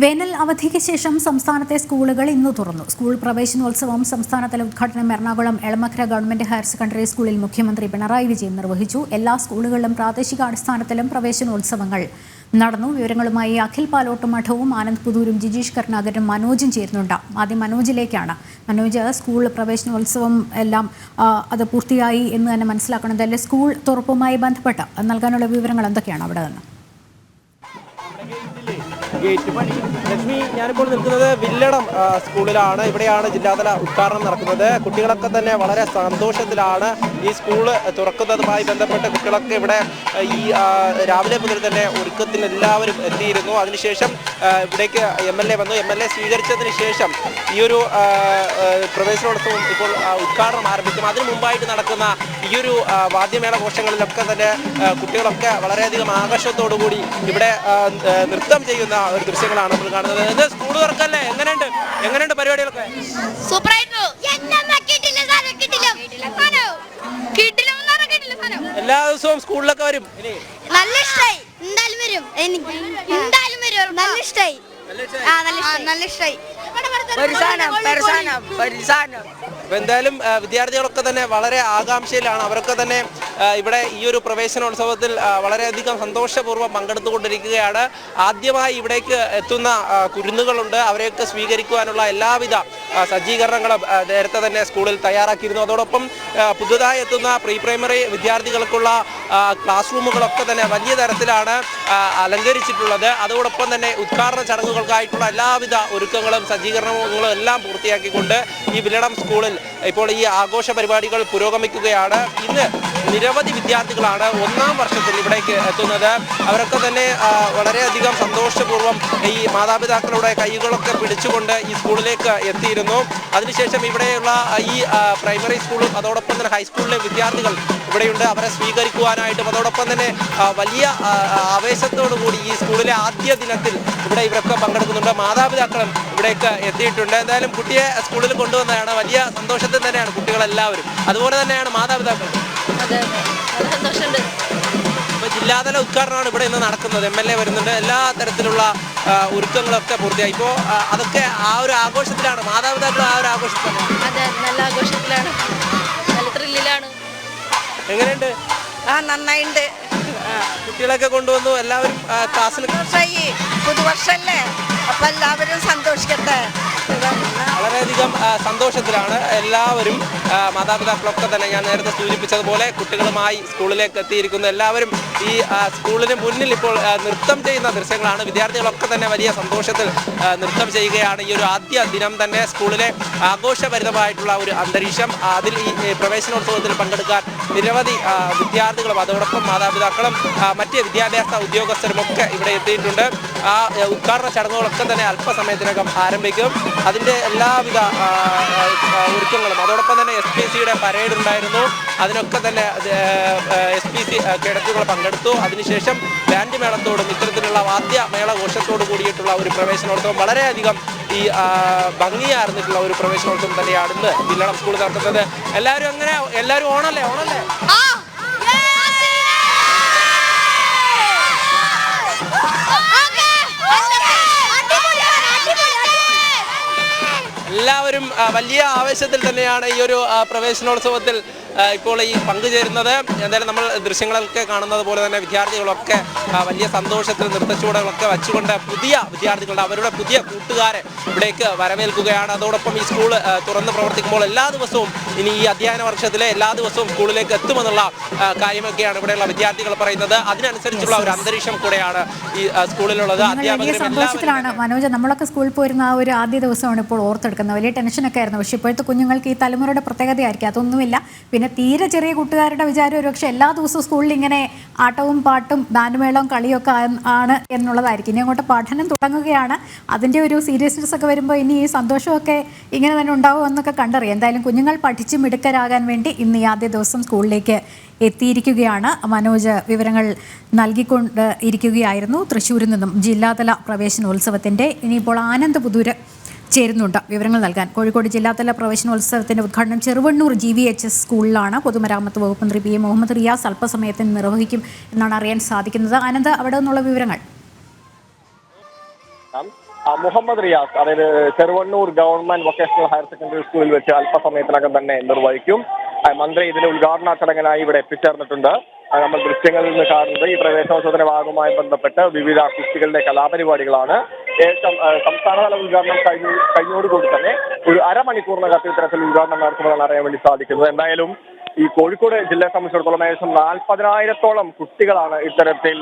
വേനൽ അവധിക്ക് ശേഷം സംസ്ഥാനത്തെ സ്കൂളുകൾ ഇന്ന് തുറന്നു. സ്കൂൾ പ്രവേശനോത്സവം സംസ്ഥാനതല ഉദ്ഘാടനം Ernakulam Elamakkara government higher secondary സ്കൂളിൽ മുഖ്യമന്ത്രി പിണറായി വിജയൻ നിർവഹിച്ചു. എല്ലാ സ്കൂളുകളിലും പ്രാദേശികാടിസ്ഥാനത്തിലും പ്രവേശനോത്സവങ്ങൾ നടന്നു. വിവരങ്ങളുമായി അഖിൽ പാലോട്ട് മഠവും ആനന്ദ് പുതൂരും ജിജീഷ് കരുണാകരനും മനോജും ചേരുന്നുണ്ട്. ആദ്യം മനോജിലേക്കാണ്. മനോജ്, സ്കൂൾ പ്രവേശനോത്സവം എല്ലാം അത് പൂർത്തിയായി എന്ന് തന്നെ മനസ്സിലാക്കണം. അല്ലെ, സ്കൂൾ തുറപ്പുമായി ബന്ധപ്പെട്ട് നൽകാനുള്ള വിവരങ്ങൾ എന്തൊക്കെയാണ് അവിടെ നിന്ന്? ഗേറ്റ് പണി ലക്ഷ്മി, ഞാനിപ്പോൾ നിൽക്കുന്നത് വില്ലടം സ്കൂളിലാണ്. ഇവിടെയാണ് ജില്ലാതല ഉദ്ഘാടനം നടക്കുന്നത്. കുട്ടികളൊക്കെ തന്നെ വളരെ സന്തോഷത്തിലാണ്. ഈ സ്കൂള് തുറക്കുന്നതുമായി ബന്ധപ്പെട്ട് കുട്ടികളൊക്കെ ഇവിടെ ഈ രാവിലെ മുതൽ തന്നെ ഒരുക്കത്തിന് എല്ലാവരും എത്തിയിരുന്നു. അതിനുശേഷം ഇവിടേക്ക് MLA വന്നു. MLA സ്വീകരിച്ചതിന് ശേഷം ഈ ഒരു പ്രവേശനോത്സവം ഇപ്പോൾ ഉദ്ഘാടനം ആരംഭിക്കും. അതിനു മുമ്പായിട്ട് നടക്കുന്ന ഈ ഒരു വാദ്യമേള ഘോഷങ്ങളിലൊക്കെ തന്നെ കുട്ടികളൊക്കെ വളരെയധികം ആകർഷത്തോടു കൂടി ഇവിടെ നൃത്തം ചെയ്യുന്ന ഒരു ദൃശ്യങ്ങളാണ് നമ്മൾ കാണുന്നത്. ഇത് സ്കൂൾ തുറക്കല്ലേ, എങ്ങനെയുണ്ട് പരിപാടികളൊക്കെ? എല്ലാ ദിവസവും സ്കൂളിലൊക്കെ വരും. നല്ല ഇഷ്ടായി, എന്തായാലും വരും, എന്തായാലും വരും. നല്ല ഇഷ്ടായി, നല്ല ഇഷ്ടായി. അപ്പൊ എന്തായാലും വിദ്യാർത്ഥികളൊക്കെ തന്നെ വളരെ ആകാംക്ഷയിലാണ്. അവരൊക്കെ തന്നെ ഇവിടെ ഈ ഒരു പ്രവേശനോത്സവത്തിൽ വളരെയധികം സന്തോഷപൂർവ്വം പങ്കെടുത്തുകൊണ്ടിരിക്കുകയാണ്. ആദ്യമായി ഇവിടേക്ക് എത്തുന്ന കുരുന്നുകളുണ്ട്. അവരെയൊക്കെ സ്വീകരിക്കുവാനുള്ള എല്ലാവിധ സജ്ജീകരണങ്ങളും നേരത്തെ തന്നെ സ്കൂളിൽ തയ്യാറാക്കിയിരുന്നു. അതോടൊപ്പം പുതുതായി എത്തുന്ന പ്രീ പ്രൈമറി വിദ്യാർത്ഥികൾക്കുള്ള ക്ലാസ് റൂമുകളൊക്കെ തന്നെ വലിയ തരത്തിലാണ് അലങ്കരിച്ചിട്ടുള്ളത്. അതോടൊപ്പം തന്നെ ഉദ്ഘാടന ചടങ്ങുകൾക്കായിട്ടുള്ള എല്ലാവിധ ഒരുക്കങ്ങളും സജ്ജീകരണങ്ങളും എല്ലാം പൂർത്തിയാക്കിക്കൊണ്ട് ഈ വില്ലടം സ്കൂളിൽ ഇപ്പോൾ ഈ ആഘോഷ പരിപാടികൾ പുരോഗമിക്കുകയാണ്. ഇന്ന് നിരവധി വിദ്യാർത്ഥികളാണ് ഒന്നാം വർഷത്തിൽ ഇവിടേക്ക് എത്തുന്നത്. അവരൊക്കെ തന്നെ വളരെയധികം സന്തോഷപൂർവ്വം ഈ മാതാപിതാക്കളുടെ കൈകളൊക്കെ പിടിച്ചുകൊണ്ട് ഈ സ്കൂളിലേക്ക് എത്തിയിരുന്നു. അതിനുശേഷം ഇവിടെയുള്ള ഈ പ്രൈമറി സ്കൂളും അതോടൊപ്പം തന്നെ ഹൈസ്കൂളിലെ വിദ്യാർത്ഥികൾ ഇവിടെയുണ്ട്. അവരെ സ്വീകരിക്കുവാനായിട്ടും അതോടൊപ്പം തന്നെ വലിയ ആവേശത്തോടു കൂടി ഈ സ്കൂളിലെ ആദ്യ ദിനത്തിൽ ഇവിടെ ഇവരൊക്കെ പങ്കെടുക്കുന്നുണ്ട്. മാതാപിതാക്കളും ഇവിടേക്ക് എത്തിയിട്ടുണ്ട്. എന്തായാലും കുട്ടിയെ സ്കൂളിൽ കൊണ്ടുവന്നതാണ്. വലിയ സന്തോഷത്തിൽ തന്നെയാണ് കുട്ടികളെല്ലാവരും, അതുപോലെ തന്നെയാണ് മാതാപിതാക്കൾ. ഇപ്പൊ ജില്ലാതല ഉദ്ഘാടനമാണ് ഇവിടെ ഇന്ന് നടക്കുന്നത്. MLA വരുന്നുണ്ട്. എല്ലാ തരത്തിലുള്ള ഒരുക്കങ്ങളൊക്കെ പൂർത്തിയായി. ഇപ്പോൾ അതൊക്കെ ആ ഒരു ആഘോഷത്തിലാണ്. മാതാപിതാക്കൾ ആ ഒരു ആഘോഷത്തിലാണ്. അതെ, നല്ല ആഘോഷത്തിലാണ്, നല്ല ത്രില്ലിലാണ്. എങ്ങനെയുണ്ട്? നന്നായിട്ടുണ്ട്. കുട്ടികളൊക്കെ കൊണ്ടുവന്നു. എല്ലാവരും ക്ലാസ്സിൽ പുതുവർഷല്ലേ, അപ്പൊ എല്ലാവരും സന്തോഷിക്കട്ടെ. വളരെയധികം സന്തോഷത്തിലാണ് എല്ലാവരും. മാതാപിതാക്കളൊക്കെ തന്നെ ഞാൻ നേരത്തെ സൂചിപ്പിച്ചതുപോലെ കുട്ടികളുമായി സ്കൂളിലേക്ക് എത്തിയിരിക്കുന്നു. എല്ലാവരും ഈ സ്കൂളിന് മുന്നിൽ ഇപ്പോൾ നൃത്തം ചെയ്യുന്ന ദൃശ്യങ്ങളാണ്. വിദ്യാർത്ഥികളൊക്കെ തന്നെ വലിയ സന്തോഷത്തിൽ നൃത്തം ചെയ്യുകയാണ്. ഈ ഒരു ആദ്യ ദിനം തന്നെ സ്കൂളിലെ ആഘോഷഭരിതമായിട്ടുള്ള ഒരു അന്തരീക്ഷം. അതിൽ ഈ പ്രവേശനോത്സവത്തിൽ പങ്കെടുക്കാൻ നിരവധി വിദ്യാർത്ഥികളും അതോടൊപ്പം മാതാപിതാക്കളും മറ്റ് വിദ്യാഭ്യാസ ഉദ്യോഗസ്ഥരും ഒക്കെ ഇവിടെ എത്തിയിട്ടുണ്ട്. ആ ഉദ്ഘാടന ചടങ്ങുകളൊക്കെ തന്നെ അല്പസമയത്തിനകം ആരംഭിക്കും. അതിൻ്റെ എല്ലാവിധ ഒരുക്കങ്ങളും അതോടൊപ്പം തന്നെ SPCയുടെ പരേഡ് ഉണ്ടായിരുന്നു. അതിനൊക്കെ തന്നെ SPC കേഡറ്റുകൾ പങ്കെടുത്തു. അതിനുശേഷം ബാൻഡ് മേളത്തോടും ഇത്തരത്തിലുള്ള വാദ്യമേള ഘോഷത്തോടു കൂടിയിട്ടുള്ള ഒരു പ്രവേശനോത്സവം വളരെയധികം ഈ ഭംഗിയാർന്നിട്ടുള്ള ഒരു പ്രവേശനോത്സവം തന്നെയാണ് ഇന്ന് വില്ലടം സ്കൂളിൽ നടത്തുന്നത്. എല്ലാവരും ഓണല്ലേ? എല്ലാവരും വലിയ ആവേശത്തിൽ തന്നെയാണ് ഈ ഒരു പ്രവേശനോത്സവത്തിൽ ഇപ്പോൾ ഈ പങ്കുചേരുന്നത്. എന്തായാലും നമ്മൾ ദൃശ്യങ്ങളൊക്കെ കാണുന്നത് പോലെ തന്നെ വിദ്യാർത്ഥികളൊക്കെ വലിയ സന്തോഷത്തിൽ നൃത്തച്ചുവടുകളൊക്കെ വെച്ചുകൊണ്ട് പുതിയ വിദ്യാർത്ഥികളുടെ അവരുടെ പുതിയ കൂട്ടുകാരെ ഇവിടേക്ക് വരവേൽക്കുകയാണ്. അതോടൊപ്പം ഈ സ്കൂൾ തുറന്ന് പ്രവർത്തിക്കുമ്പോൾ എല്ലാ ദിവസവും ഇനി ഈ അധ്യയന വർഷത്തിലെ എല്ലാ ദിവസവും സ്കൂളിലേക്ക് എത്തുമെന്നുള്ള കാര്യമൊക്കെയാണ് ഇവിടെയുള്ള വിദ്യാർത്ഥികൾ പറയുന്നത്. അതിനനുസരിച്ചുള്ള ഒരു അന്തരീക്ഷം കൂടെയാണ് ഈ സ്കൂളിലുള്ളത്. സന്തോഷത്തിലാണ് മനോജ്. നമ്മളൊക്കെ സ്കൂളിൽ പോയിരുന്ന ആ ഒരു ആദ്യ ദിവസമാണ് ഇപ്പോൾ ഓർത്തെടുക്കുന്നത്. വലിയ ടെൻഷനൊക്കെ ആയിരുന്നു. പക്ഷേ ഇപ്പോഴത്തെ കുഞ്ഞുങ്ങൾക്ക് ഈ തലമുറയുടെ പ്രത്യേകതയായിരിക്കും അതൊന്നുമില്ല. പിന്നെ തീരെ ചെറിയ കൂട്ടുകാരുടെ വിചാരം ഒരുപക്ഷെ എല്ലാ ദിവസവും സ്കൂളിൽ ഇങ്ങനെ ആട്ടവും പാട്ടും ബാൻഡ്മേളവും കളിയൊക്കെ ആണ് എന്നുള്ളതായിരിക്കും. ഇനി അങ്ങോട്ട് പഠനം തുടങ്ങുകയാണ്. അതിൻ്റെ ഒരു സീരിയസ്നെസ് ഒക്കെ വരുമ്പോൾ ഇനി ഈ സന്തോഷമൊക്കെ ഇങ്ങനെ തന്നെ ഉണ്ടാവും എന്നൊക്കെ കണ്ടറിയാം. എന്തായാലും കുഞ്ഞുങ്ങൾ പഠിച്ച് മിടുക്കരാകാൻ വേണ്ടി ഇന്ന് ഈ ആദ്യ ദിവസം സ്കൂളിലേക്ക് എത്തിയിരിക്കുകയാണ്. മനോജ് വിവരങ്ങൾ നൽകിക്കൊണ്ട് ഇരിക്കുകയായിരുന്നു തൃശ്ശൂരിൽ നിന്നും ജില്ലാതല പ്രവേശനോത്സവത്തിൻ്റെ. ഇനിയിപ്പോൾ ആനന്ദ് പുതൂര് ചേരുന്നുണ്ട് വിവരങ്ങൾ നൽകാൻ. കോഴിക്കോട് ജില്ലാതല പ്രവേശനോത്സവത്തിന്റെ ഉദ്ഘാടനം ചെറുവണ്ണൂർ GVHS സ്കൂളിലാണ്. പൊതുമരാമത്ത് വകുപ്പ് മന്ത്രി PM മുഹമ്മദ് റിയാസ് അല്പസമയത്തിന് നിർവഹിക്കും എന്നാണ് അറിയാൻ സാധിക്കുന്നത്. ആനന്ദ്, അവിടെ നിന്നുള്ള വിവരങ്ങൾ. മുഹമ്മദ് റിയാസ്, അതായത് Cheruvannur government vocational higher secondary സ്കൂളിൽ വെച്ച് അല്പസമയത്തിനകം തന്നെ നിർവഹിക്കും. മന്ത്രി ഇതിന്റെ ഉദ്ഘാടന ചടങ്ങിനായി ഇവിടെ എത്തിച്ചേർന്നിട്ടുണ്ട്. നമ്മൾ ദൃശ്യങ്ങളിൽ നിന്ന് കാണുന്നത് ഈ പ്രവേശനോത്സവത്തിന്റെ ഭാഗവുമായി ബന്ധപ്പെട്ട് വിവിധ കുട്ടികളുടെ കലാപരിപാടികളാണ്. ഏകദേശം സംസ്ഥാനതല ഉദ്ഘാടനം കഴിഞ്ഞോടുകൂടി തന്നെ ഒരു അരമണിക്കൂറിനകത്ത് ഇത്തരത്തിൽ ഉദ്ഘാടനം നടത്തുമെന്നാണ് അറിയാൻ വേണ്ടി സാധിക്കുന്നത്. എന്തായാലും ഈ കോഴിക്കോട് ജില്ലയെ സംബന്ധിച്ചിടത്തോളം ഏകദേശം 40,000-ഓളം കുട്ടികളാണ് ഇത്തരത്തിൽ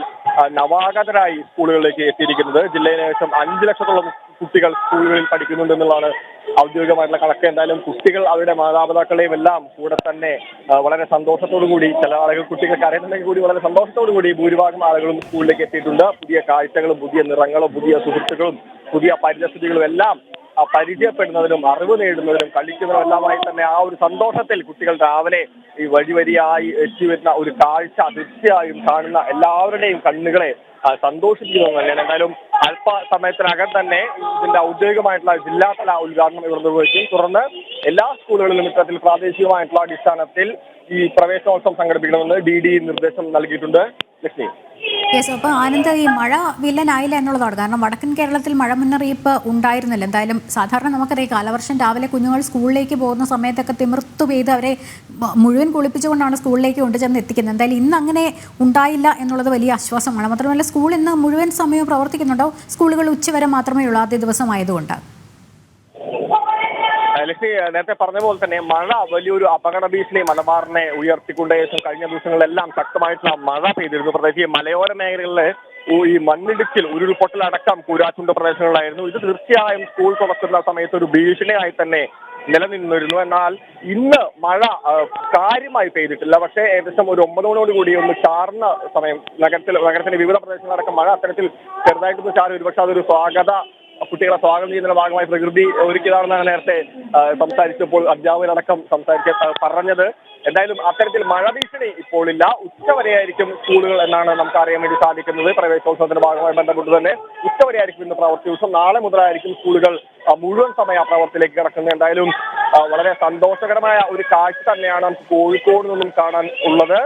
നവാഗതരായി സ്കൂളുകളിലേക്ക് എത്തിയിരിക്കുന്നത്. ജില്ലയിൽ ഏകദേശം 5 ലക്ഷത്തോളം കുട്ടികൾ സ്കൂളുകളിൽ പഠിക്കുന്നുണ്ടെന്നുള്ളതാണ് ഔദ്യോഗികമായിട്ടുള്ള കണക്ക്. എന്തായാലും കുട്ടികൾ അവരുടെ മാതാപിതാക്കളെയും എല്ലാം കൂടെ തന്നെ വളരെ സന്തോഷത്തോടു കൂടി, ചില ആളുകൾ കുട്ടികൾക്ക് അറിയുന്നുണ്ടെങ്കിൽ കൂടി വളരെ സന്തോഷത്തോടു കൂടി ഭൂരിഭാഗം ആളുകളും സ്കൂളിലേക്ക് എത്തിയിട്ടുണ്ട്. പുതിയ കാഴ്ചകളും പുതിയ നിറങ്ങളും പുതിയ സുഹൃത്തുക്കളും പുതിയ പരിസ്ഥിതികളും എല്ലാം പരിചയപ്പെടുന്നതിനും അറിവ് നേടുന്നതിനും കളിക്കുന്നതിനും എല്ലാമായി തന്നെ ആ ഒരു സന്തോഷത്തിൽ കുട്ടികൾ രാവിലെ ഈ വഴിയായി എത്തിവരുന്ന ഒരു കാഴ്ച തീർച്ചയായും കാണുന്ന എല്ലാവരുടെയും കണ്ണുകളെ സന്തോഷിപ്പിക്കുന്നത് തന്നെയാണ്. എന്തായാലും അല്പസമയത്തിനകം തന്നെ ഇതിന്റെ ഔദ്യോഗികമായിട്ടുള്ള ജില്ലാതല ഉദ്ഘാടനം ഇവർ നിർവഹിക്കും. തുടർന്ന് എല്ലാ സ്കൂളുകളിലും ഇത്തരത്തിൽ പ്രാദേശികമായിട്ടുള്ള അടിസ്ഥാനത്തിൽ ഈ പ്രവേശനോത്സവം സംഘടിപ്പിക്കണമെന്ന് DD നിർദ്ദേശം നൽകിയിട്ടുണ്ട്. ലക്ഷ്മി. യെസ്, അപ്പോൾ ആനന്ദ്, ഈ മഴ വില്ലനായില്ല എന്നുള്ളതാണ്. കാരണം വടക്കൻ കേരളത്തിൽ മഴ മുന്നറിയിപ്പ് ഉണ്ടായിരുന്നില്ല. എന്തായാലും സാധാരണ നമുക്കറിയാം കാലവർഷം രാവിലെ കുഞ്ഞുങ്ങൾ സ്കൂളിലേക്ക് പോകുന്ന സമയത്തൊക്കെ തിമിർത്തു പെയ്ത് അവരെ മുഴുവൻ കുളിപ്പിച്ചുകൊണ്ടാണ് സ്കൂളിലേക്ക് കൊണ്ടുചെന്ന് എത്തിക്കുന്നത്. എന്തായാലും ഇന്ന് അങ്ങനെ ഉണ്ടായില്ല എന്നുള്ളത് വലിയ ആശ്വാസമാണ്. മാത്രമല്ല സ്കൂൾ ഇന്ന് മുഴുവൻ സമയവും പ്രവർത്തിക്കുന്നുണ്ടോ? സ്കൂളുകൾ ഉച്ചവരെ മാത്രമേ ഉള്ളൂ ആദ്യ ദിവസമായതുകൊണ്ട്. ലക്ഷ്മി നേരത്തെ പറഞ്ഞ പോലെ തന്നെ മഴ വലിയൊരു അപകട ഭീഷണി മലബാറിനെ ഉയർത്തിക്കൊണ്ട് കഴിഞ്ഞ ദിവസങ്ങളിലെല്ലാം ശക്തമായിട്ടുള്ള മഴ പെയ്തിരുന്നു. പ്രത്യേകിച്ച് മലയോര മേഖലകളിലെ ഈ മണ്ണിടിച്ചിൽ, ഉരുൾപൊട്ടലടക്കം കൂരാച്ചുണ്ട് പ്രദേശങ്ങളിലായിരുന്നു. ഇത് തീർച്ചയായും സ്കൂൾ തുറക്കുന്ന സമയത്ത് ഒരു ഭീഷണിയായി തന്നെ നിലനിന്നിരുന്നു. എന്നാൽ ഇന്ന് മഴ കാര്യമായി പെയ്തിട്ടില്ല. പക്ഷേ ഏകദേശം ഒരു 9 മണിയോടുകൂടി ഒന്ന് ചാർന്ന സമയം നഗരത്തിന്റെ വിവിധ പ്രദേശങ്ങളിലടക്കം മഴ അത്തരത്തിൽ ചെറുതായിട്ടൊന്ന് ചാറി. ഒരുപക്ഷെ അതൊരു കുട്ടികളെ സ്വാഗതം ചെയ്യുന്നതിന്റെ ഭാഗമായി പ്രകൃതി ഒരുക്കിയതാണെന്നാണ് നേരത്തെ സംസാരിച്ചപ്പോൾ അധ്യാപകരടക്കം പറഞ്ഞത്. എന്തായാലും അത്തരത്തിൽ മഴ ഭീഷണി ഇപ്പോൾ ഇല്ല. ഉച്ചവരെയായിരിക്കും സ്കൂളുകൾ എന്നാണ് നമുക്ക് അറിയാൻ വേണ്ടി സാധിക്കുന്നത്. പ്രവേശനോത്സവത്തിന്റെ ഭാഗമായി ബന്ധപ്പെട്ട് തന്നെ ഉച്ചവരെയായിരിക്കും ഇന്ന് പ്രവൃത്തി ദിവസം. നാളെ മുതലായിരിക്കും സ്കൂളുകൾ മുഴുവൻ സമയ പ്രവർത്തിയിലേക്ക് കിടക്കുന്നത്. എന്തായാലും വളരെ സന്തോഷകരമായ ഒരു കാഴ്ച തന്നെയാണ് നമുക്ക് കോഴിക്കോട് നിന്നും കാണാൻ ഉള്ളത്.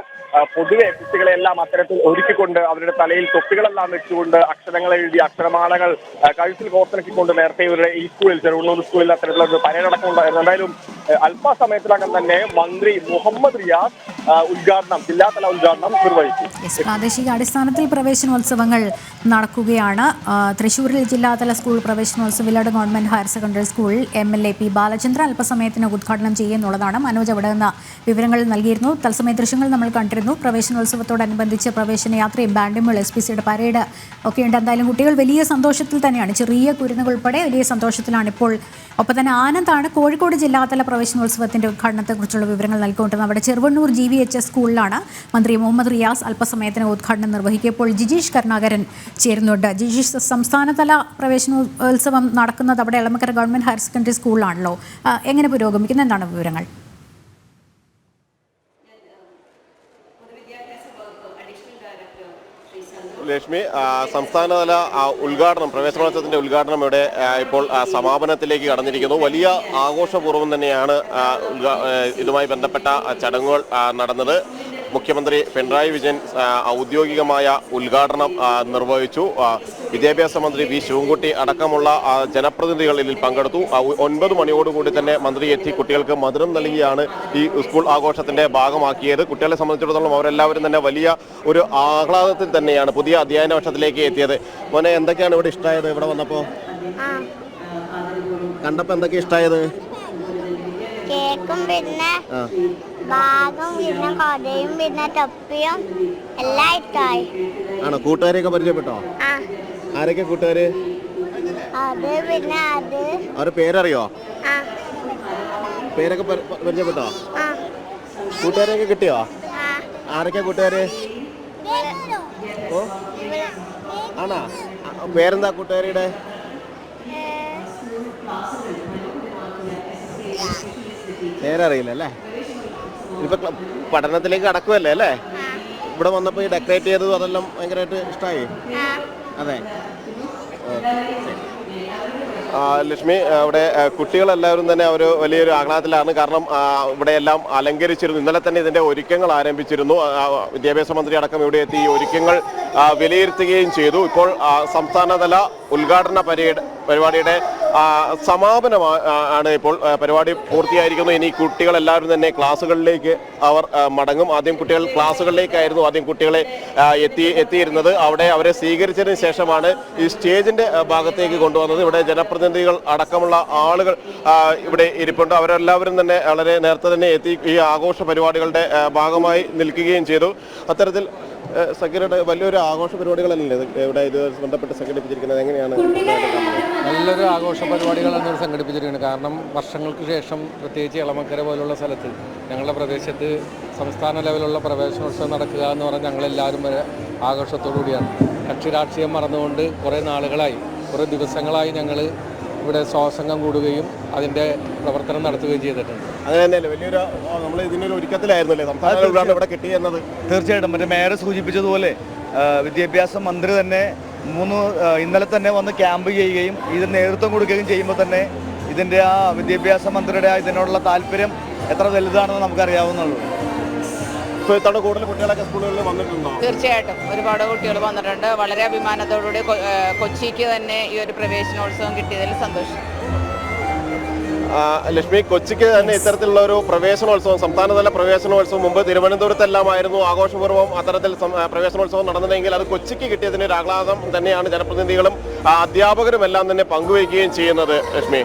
പൊതുവെ കുട്ടികളെല്ലാം അത്തരത്തിൽ ഒരുക്കിക്കൊണ്ട് അവരുടെ തലയിൽ തൊപ്പികളെല്ലാം വെച്ചുകൊണ്ട് അക്ഷരങ്ങൾ എഴുതി അക്ഷരമാലകൾ കഴുത്തിൽ കോർത്തിണക്കിക്കൊണ്ട് നേരത്തെ ഇവരുടെ ഈ സ്കൂളിൽ, ചെറുവണ്ണൂർ സ്കൂളിൽ അത്തരത്തിലുള്ള പരേഡടക്കം ഉണ്ടായിരുന്നു. എന്തായാലും അല്പസമയത്തിനകം തന്നെ മന്ത്രി മുഹമ്മദ് റിയാസ് ജില്ലാതല ഉദ്ഘാടനം നിർവഹിക്കും. പ്രാദേശിക അടിസ്ഥാനത്തിൽ പ്രവേശനോത്സവങ്ങൾ നടക്കുകയാണ്. തൃശ്ശൂരിൽ ജില്ലാതല സ്കൂൾ പ്രവേശനോത്സവം വിലാട് ഗവൺമെന്റ് ഹയർ സെക്കൻഡറി സ്കൂളിൽ MLA P. ബാലചന്ദ്രൻ അല്പസമയത്തിന് ഉദ്ഘാടനം ചെയ്യുന്നുള്ളതാണ്. മനോജ് അവിടെ നിന്ന് വിവരങ്ങൾ നൽകിയിരുന്നു. തത്സമയ ദൃശ്യങ്ങൾ നമ്മൾ കണ്ടിരുന്നു. പ്രവേശനോത്സവത്തോടനുബന്ധിച്ച് പ്രവേശനയാത്രയും ബാൻഡുകൾ SPCയുടെ പരേഡ് ഒക്കെയുണ്ട്. എന്തായാലും കുട്ടികൾ വലിയ സന്തോഷത്തിൽ തന്നെയാണ്. ചെറിയ കുരുന്നുകൾ ഉൾപ്പെടെ വലിയ സന്തോഷത്തിലാണ് ഇപ്പോൾ. ഒപ്പം തന്നെ ആനന്ദാണ് കോഴിക്കോട് ജില്ലാതല പ്രവേശനോത്സവത്തിന്റെ ഉദ്ഘാടനത്തെക്കുറിച്ചുള്ള വിവരങ്ങൾ നൽകിക്കൊണ്ടിരുന്നത്. അവിടെ ചെറുവണ്ണൂർ GVHS സ്കൂളിലാണ് മന്ത്രി മുഹമ്മദ് റിയാസ് അല്പസമയത്തിന് ഉദ്ഘാടനം നിർവഹിക്കുക. ഇപ്പോൾ ജിജീഷ് കരുണാകരൻ ചേരുന്നുണ്ട്. ജിജീഷ്, സംസ്ഥാനതല പ്രവേശനോത്സവം നടക്കുന്നത് അവിടെ എളമക്കര ഗവൺമെന്റ് ഹയർ സെക്കൻഡറി സ്കൂളിലാണല്ലോ. എങ്ങനെ പുരോഗമിക്കുന്നു? എന്താണ് വിവരങ്ങൾ? ലക്ഷ്മി, സംസ്ഥാനതല പ്രവേശനോത്സവത്തിന്റെ ഉദ്ഘാടനം ഇവിടെ ഇപ്പോൾ സമാപനത്തിലേക്ക് കടന്നിരിക്കുന്നു. വലിയ ആഘോഷപൂർവ്വം തന്നെയാണ് ഇതുമായി ബന്ധപ്പെട്ട ചടങ്ങുകൾ നടന്നത്. മുഖ്യമന്ത്രി പിണറായി വിജയൻ ഔദ്യോഗികമായ ഉദ്ഘാടനം നിർവഹിച്ചു. വിദ്യാഭ്യാസ മന്ത്രി V. ശിവൻകുട്ടി അടക്കമുള്ള ജനപ്രതിനിധികൾ ഇതിൽ പങ്കെടുത്തു. 9 മണിയോടുകൂടി തന്നെ മന്ത്രി എത്തി കുട്ടികൾക്ക് മധുരം നൽകിയാണ് ഈ സ്കൂൾ ആഘോഷത്തിന്റെ ഭാഗമാക്കിയത്. കുട്ടികളെ സംബന്ധിച്ചിടത്തോളം അവരെല്ലാവരും തന്നെ വലിയ ഒരു ആഹ്ലാദത്തിൽ തന്നെയാണ് പുതിയ അധ്യയന വർഷത്തിലേക്ക് എത്തിയത്. മോനെ, എന്തൊക്കെയാണ് ഇവിടെ ഇഷ്ടമായത്? ഇവിടെ വന്നപ്പോ കണ്ടപ്പോ എന്തൊക്കെ ഇഷ്ടമായത്? കേക്കും പിന്നെ ബാഗും പിന്നെ കൊടയും പിന്നെ തൊപ്പിയും എല്ലാം ഇഷ്ടമായി. ആണോ? കൂട്ടുകാരെയൊക്കെ പരിചയപ്പെട്ടോ? ആരൊക്കെ കൂട്ടുകാര്? അത് പിന്നെ അവരുടെ പേരറിയോ? പേരൊക്കെ പരിചയപ്പെട്ടോ? കൂട്ടുകാരെയൊക്കെ കിട്ടിയോ? ആരൊക്കെ കൂട്ടുകാര്? ആണോ? പേരെന്താ കൂട്ടുകാരിയുടെ? പേരറിയില്ല അല്ലേ? ഇപ്പൊ പഠനത്തിലേക്ക് കടക്കുമല്ലേ അല്ലേ? ഇവിടെ വന്നപ്പോ ഈ ഡെക്കറേറ്റ് ചെയ്തതും അതെല്ലാം ഭയങ്കരമായിട്ട് ഇഷ്ടമായി. അതെ. ലക്ഷ്മി, അവിടെ കുട്ടികളെല്ലാവരും തന്നെ അവർ വലിയൊരു ആഹ്ലാദത്തിലാണ്. കാരണം ഇവിടെ എല്ലാം അലങ്കരിച്ചിരുന്നു. ഇന്നലെ തന്നെ ഇതിന്റെ ഒരുക്കങ്ങൾ ആരംഭിച്ചിരുന്നു. വിദ്യാഭ്യാസ മന്ത്രി അടക്കം ഇവിടെ എത്തി ഈ ഒരുക്കങ്ങൾ വിലയിരുത്തുകയും ചെയ്തു. ഇപ്പോൾ സംസ്ഥാനതല ഉദ്ഘാടന പരേഡ് പരിപാടിയുടെ സമാപനമാണ് ഇപ്പോൾ. പരിപാടി പൂർത്തിയായിരിക്കുന്നു. ഇനി കുട്ടികളെല്ലാവരും തന്നെ ക്ലാസ്സുകളിലേക്ക് അവർ മടങ്ങും. ആദ്യം കുട്ടികൾ ക്ലാസ്സുകളിലേക്കായിരുന്നു ആദ്യം കുട്ടികളെ എത്തിയിരുന്നത്. അവിടെ അവരെ സ്വീകരിച്ചതിന് ശേഷമാണ് ഈ സ്റ്റേജിന്റെ ഭാഗത്തേക്ക് കൊണ്ടുവന്നത്. ഇവിടെ ജനപ്രതിനിധികൾ അടക്കമുള്ള ആളുകൾ ഇവിടെ ഇരിപ്പുണ്ട്. അവരെല്ലാവരും തന്നെ വളരെ നേരത്തെ തന്നെ എത്തി ഈ ആഘോഷ പരിപാടികളുടെ ഭാഗമായി നിൽക്കുകയും ചെയ്തു. അത്തരത്തിൽ സെക്രട്ടറി വലിയൊരു ആഘോഷ പരിപാടികളല്ലേ ഇവിടെ ഇത് ബന്ധപ്പെട്ട് സംഘടിപ്പിച്ചിരിക്കുന്നത്? എങ്ങനെയാണ്? നല്ലൊരു ആഘോഷ പരിപാടികളാണ് സംഘടിപ്പിച്ചിരിക്കുന്നത്. കാരണം വർഷങ്ങൾക്ക് ശേഷം പ്രത്യേകിച്ച് എളമക്കര പോലുള്ള സ്ഥലത്ത് ഞങ്ങളുടെ പ്രദേശത്ത് സംസ്ഥാന ലെവലുള്ള പ്രവേശനോത്സവം നടക്കുക എന്ന് പറഞ്ഞാൽ ഞങ്ങളെല്ലാവരും വരെ ആഘോഷത്തോടു കൂടിയാണ്. കക്ഷി രാഷ്ട്രീയം മറന്നുകൊണ്ട് കുറേ നാളുകളായി, കുറേ ദിവസങ്ങളായി ഞങ്ങൾ ഇവിടെ സ്വാസംഗം കൂടുകയും അതിൻ്റെ പ്രവർത്തനം നടത്തുകയും ചെയ്തിട്ടുണ്ട്. അങ്ങനെ തന്നെയല്ലേ വലിയൊരു നമ്മൾ ഇതിനൊരു ഒരുക്കത്തിലായിരുന്നല്ലേ സംസ്ഥാന ഇവിടെ കിട്ടിയെന്നത്? തീർച്ചയായിട്ടും മറ്റേ മേയർ സൂചിപ്പിച്ചതുപോലെ വിദ്യാഭ്യാസ മന്ത്രി തന്നെ ഇന്നലെ തന്നെ വന്ന് ക്യാമ്പ് ചെയ്യുകയും ഇതിന് നേതൃത്വം കൊടുക്കുകയും ചെയ്യുമ്പോൾ തന്നെ ഇതിൻ്റെ ആ വിദ്യാഭ്യാസ മന്ത്രിയുടെ ഇതിനോടുള്ള താല്പര്യം എത്ര വലുതാണെന്ന് നമുക്കറിയാവുന്നുള്ളൂ. ഇപ്പോൾ ഇത്തവണ കൂടുതൽ കുട്ടികളൊക്കെ സ്കൂളുകളിൽ വന്നിട്ടുണ്ടോ? തീർച്ചയായിട്ടും ഒരുപാട് കുട്ടികൾ വന്നിട്ടുണ്ട്. വളരെ അഭിമാനത്തോടുകൂടി കൊച്ചിക്ക് തന്നെ ഈ ഒരു പ്രവേശനോത്സവം കിട്ടിയതിൽ സന്തോഷം. ലക്ഷ്മി, കൊച്ചിക്ക് തന്നെ ഇത്തരത്തിലുള്ള ഒരു പ്രവേശനോത്സവം, സംസ്ഥാനതല പ്രവേശനോത്സവം മുമ്പ് തിരുവനന്തപുരത്തെല്ലാമായിരുന്നു ആഘോഷപൂർവ്വം അത്തരത്തിൽ പ്രവേശനോത്സവം നടന്നിട്ടുണ്ടെങ്കിൽ അത് കൊച്ചിക്ക് കിട്ടിയതിന് ഒരു ആഹ്ലാദം തന്നെയാണ് ജനപ്രതിനിധികളും അധ്യാപകരും എല്ലാം തന്നെ പങ്കുവയ്ക്കുകയും ചെയ്യുന്നത്. ലക്ഷ്മി.